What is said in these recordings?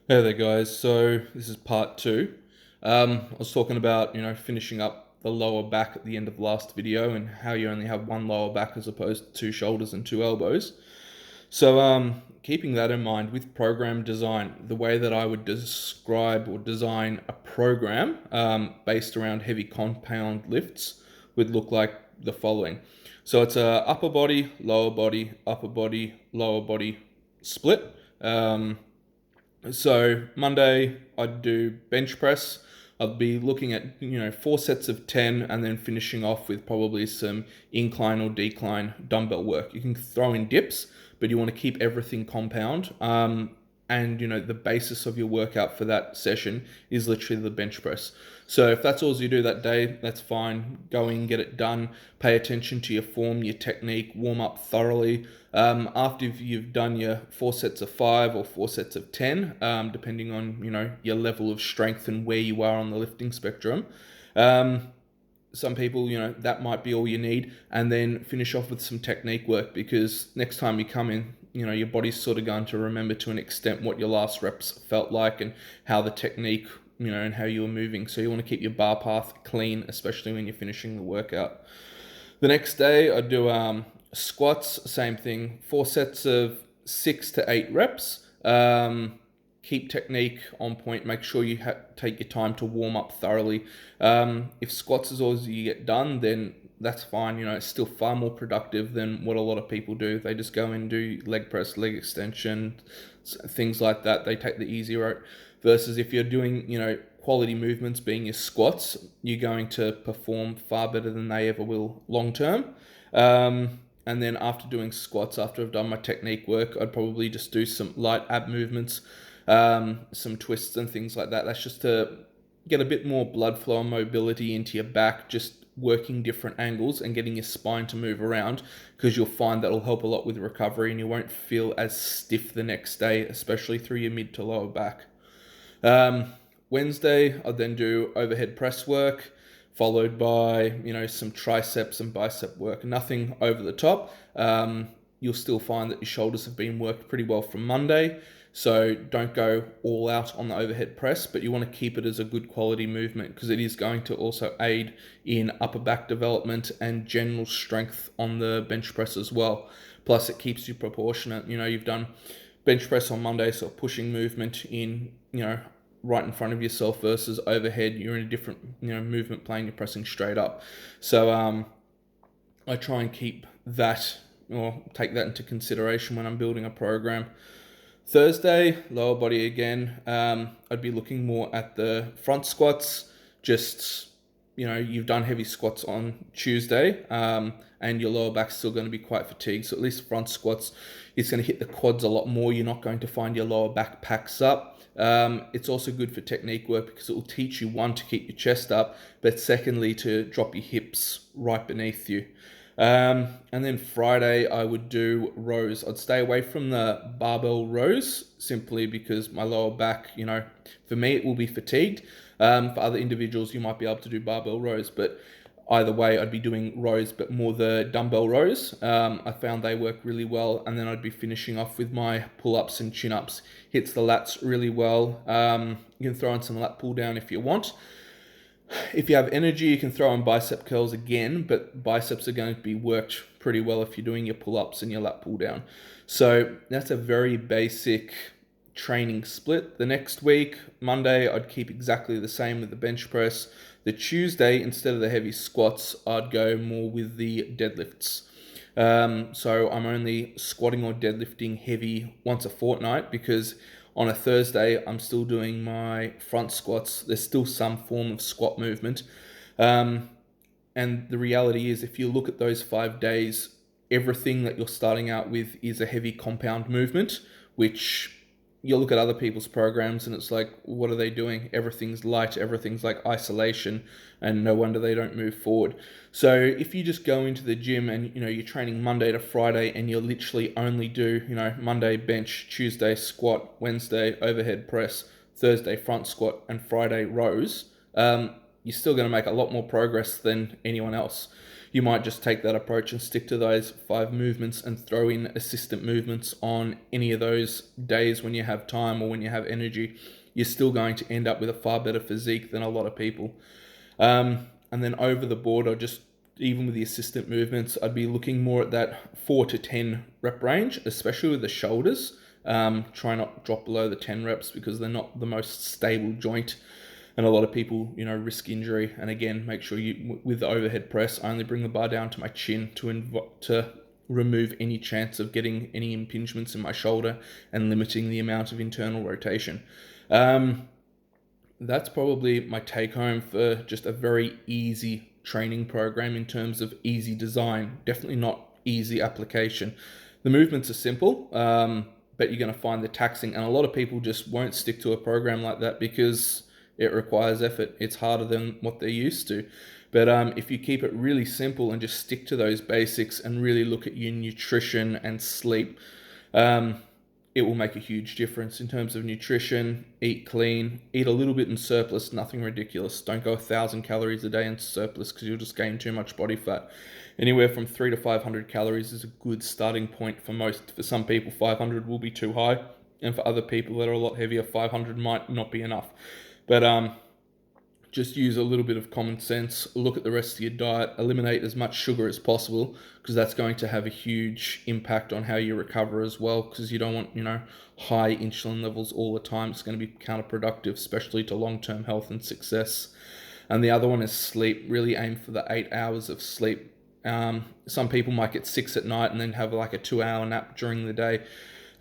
Hey there, guys. So this is part two. I was talking about finishing up the lower back at the end of the last video and how you only have one lower back as opposed to two shoulders and two elbows. So keeping that in mind with program design, the way that I would describe or design a program based around heavy compound lifts would look like the following. So it's a upper body, lower body split. So Monday I'd do bench press. I'd be looking at 4 sets of 10 and then finishing off with probably some incline or decline dumbbell work. You can throw in dips, but you want to keep everything compound. And the basis of your workout for that session is literally the bench press. So if that's all you do that day, that's fine. Go in, get it done. Pay attention to your form, your technique, warm up thoroughly. After you've done your 4 sets of 5 or 4 sets of 10, depending on your level of strength and where you are on the lifting spectrum. Some people, that might be all you need, and then finish off with some technique work, because next time you come in, your body's sort of going to remember to an extent what your last reps felt like and how the technique, and how you were moving. So you want to keep your bar path clean, especially when you're finishing the workout. The next day, I do squats, same thing, 4 sets of 6 to 8 reps. Keep technique on point. Make sure you take your time to warm up thoroughly. If squats is all you get done, then that's fine. It's still far more productive than what a lot of people do. They just go and do leg press, leg extension, things like that. They take the easy route. Versus if you're doing, quality movements being your squats, you're going to perform far better than they ever will long term. And then after doing squats, after I've done my technique work, I'd probably just do some light ab movements, some twists and things like that. That's just to get a bit more blood flow and mobility into your back, just working different angles and getting your spine to move around, because you'll find that'll help a lot with recovery and you won't feel as stiff the next day, especially through your mid to lower back. Wednesday, I'll then do overhead press work, followed by, some triceps and bicep work. Nothing over the top. You'll still find that your shoulders have been worked pretty well from Monday. So don't go all out on the overhead press, but you want to keep it as a good quality movement, because it is going to also aid in upper back development and general strength on the bench press as well. Plus it keeps you proportionate. You've done bench press on Monday, so pushing movement in, right in front of yourself, versus overhead, you're in a different, movement plane, you're pressing straight up. So I try and keep that, or take that into consideration when I'm building a program. Thursday, lower body again. I'd be looking more at the front squats. Just, you've done heavy squats on Tuesday, and your lower back's still going to be quite fatigued. So at least front squats, it's going to hit the quads a lot more. You're not going to find your lower back packs up. It's also good for technique work, because it will teach you, one, to keep your chest up, but secondly, to drop your hips right beneath you. And then Friday, I would do rows. I'd stay away from the barbell rows, simply because my lower back, for me, it will be fatigued. For other individuals, you might be able to do barbell rows, but either way, I'd be doing rows, but more the dumbbell rows. I found they work really well. And then I'd be finishing off with my pull-ups and chin-ups. Hits the lats really well. You can throw in some lat pull-down if you want. If you have energy, you can throw in bicep curls again, but biceps are going to be worked pretty well if you're doing your pull-ups and your lat pull-down. So that's a very basic training split. The next week, Monday, I'd keep exactly the same with the bench press. The Tuesday, instead of the heavy squats, I'd go more with the deadlifts. So I'm only squatting or deadlifting heavy once a fortnight, because on a Thursday, I'm still doing my front squats. There's still some form of squat movement. And the reality is, if you look at those 5 days, everything that you're starting out with is a heavy compound movement, which you look at other people's programs and it's like, what are they doing? Everything's light, everything's like isolation, and no wonder they don't move forward. So if you just go into the gym and, you're training Monday to Friday and you literally only do, Monday bench, Tuesday squat, Wednesday overhead press, Thursday front squat, and Friday rows, you're still going to make a lot more progress than anyone else. You might just take that approach and stick to those 5 movements and throw in assistant movements on any of those days when you have time or when you have energy. You're still going to end up with a far better physique than a lot of people. And then over the board, even with the assistant movements, I'd be looking more at that 4 to 10 rep range, especially with the shoulders. Try not drop below the 10 reps because they're not the most stable joint. And a lot of people, risk injury. And again, make sure you, with the overhead press, I only bring the bar down to my chin to remove any chance of getting any impingements in my shoulder and limiting the amount of internal rotation. That's probably my take home for just a very easy training program in terms of easy design. Definitely not easy application. The movements are simple, but you're going to find the taxing, and a lot of people just won't stick to a program like that because it requires effort. It's harder than what they're used to. But if you keep it really simple and just stick to those basics and really look at your nutrition and sleep, it will make a huge difference in terms of nutrition. Eat clean, eat a little bit in surplus, nothing ridiculous. Don't go 1,000 calories a day in surplus because you'll just gain too much body fat. Anywhere from 300 to 500 calories is a good starting point for most. For some people, 500 will be too high. And for other people that are a lot heavier, 500 might not be enough. But just use a little bit of common sense, look at the rest of your diet, eliminate as much sugar as possible, because that's going to have a huge impact on how you recover as well, because you don't want, high insulin levels all the time. It's going to be counterproductive, especially to long-term health and success. And the other one is sleep. Really aim for the 8 hours of sleep. Some people might get 6 at night and then have like a 2-hour nap during the day.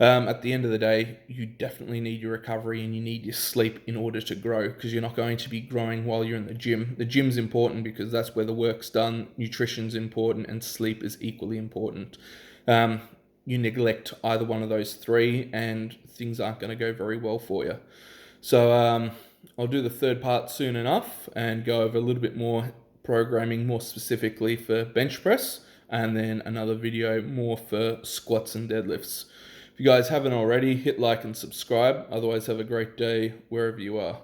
At the end of the day, you definitely need your recovery and you need your sleep in order to grow, because you're not going to be growing while you're in the gym. The gym's important because that's where the work's done. Nutrition's important and sleep is equally important. You neglect either one of those 3 and things aren't going to go very well for you. So I'll do the third part soon enough and go over a little bit more programming more specifically for bench press, and then another video more for squats and deadlifts. If you guys haven't already, hit like and subscribe. Otherwise, have a great day wherever you are.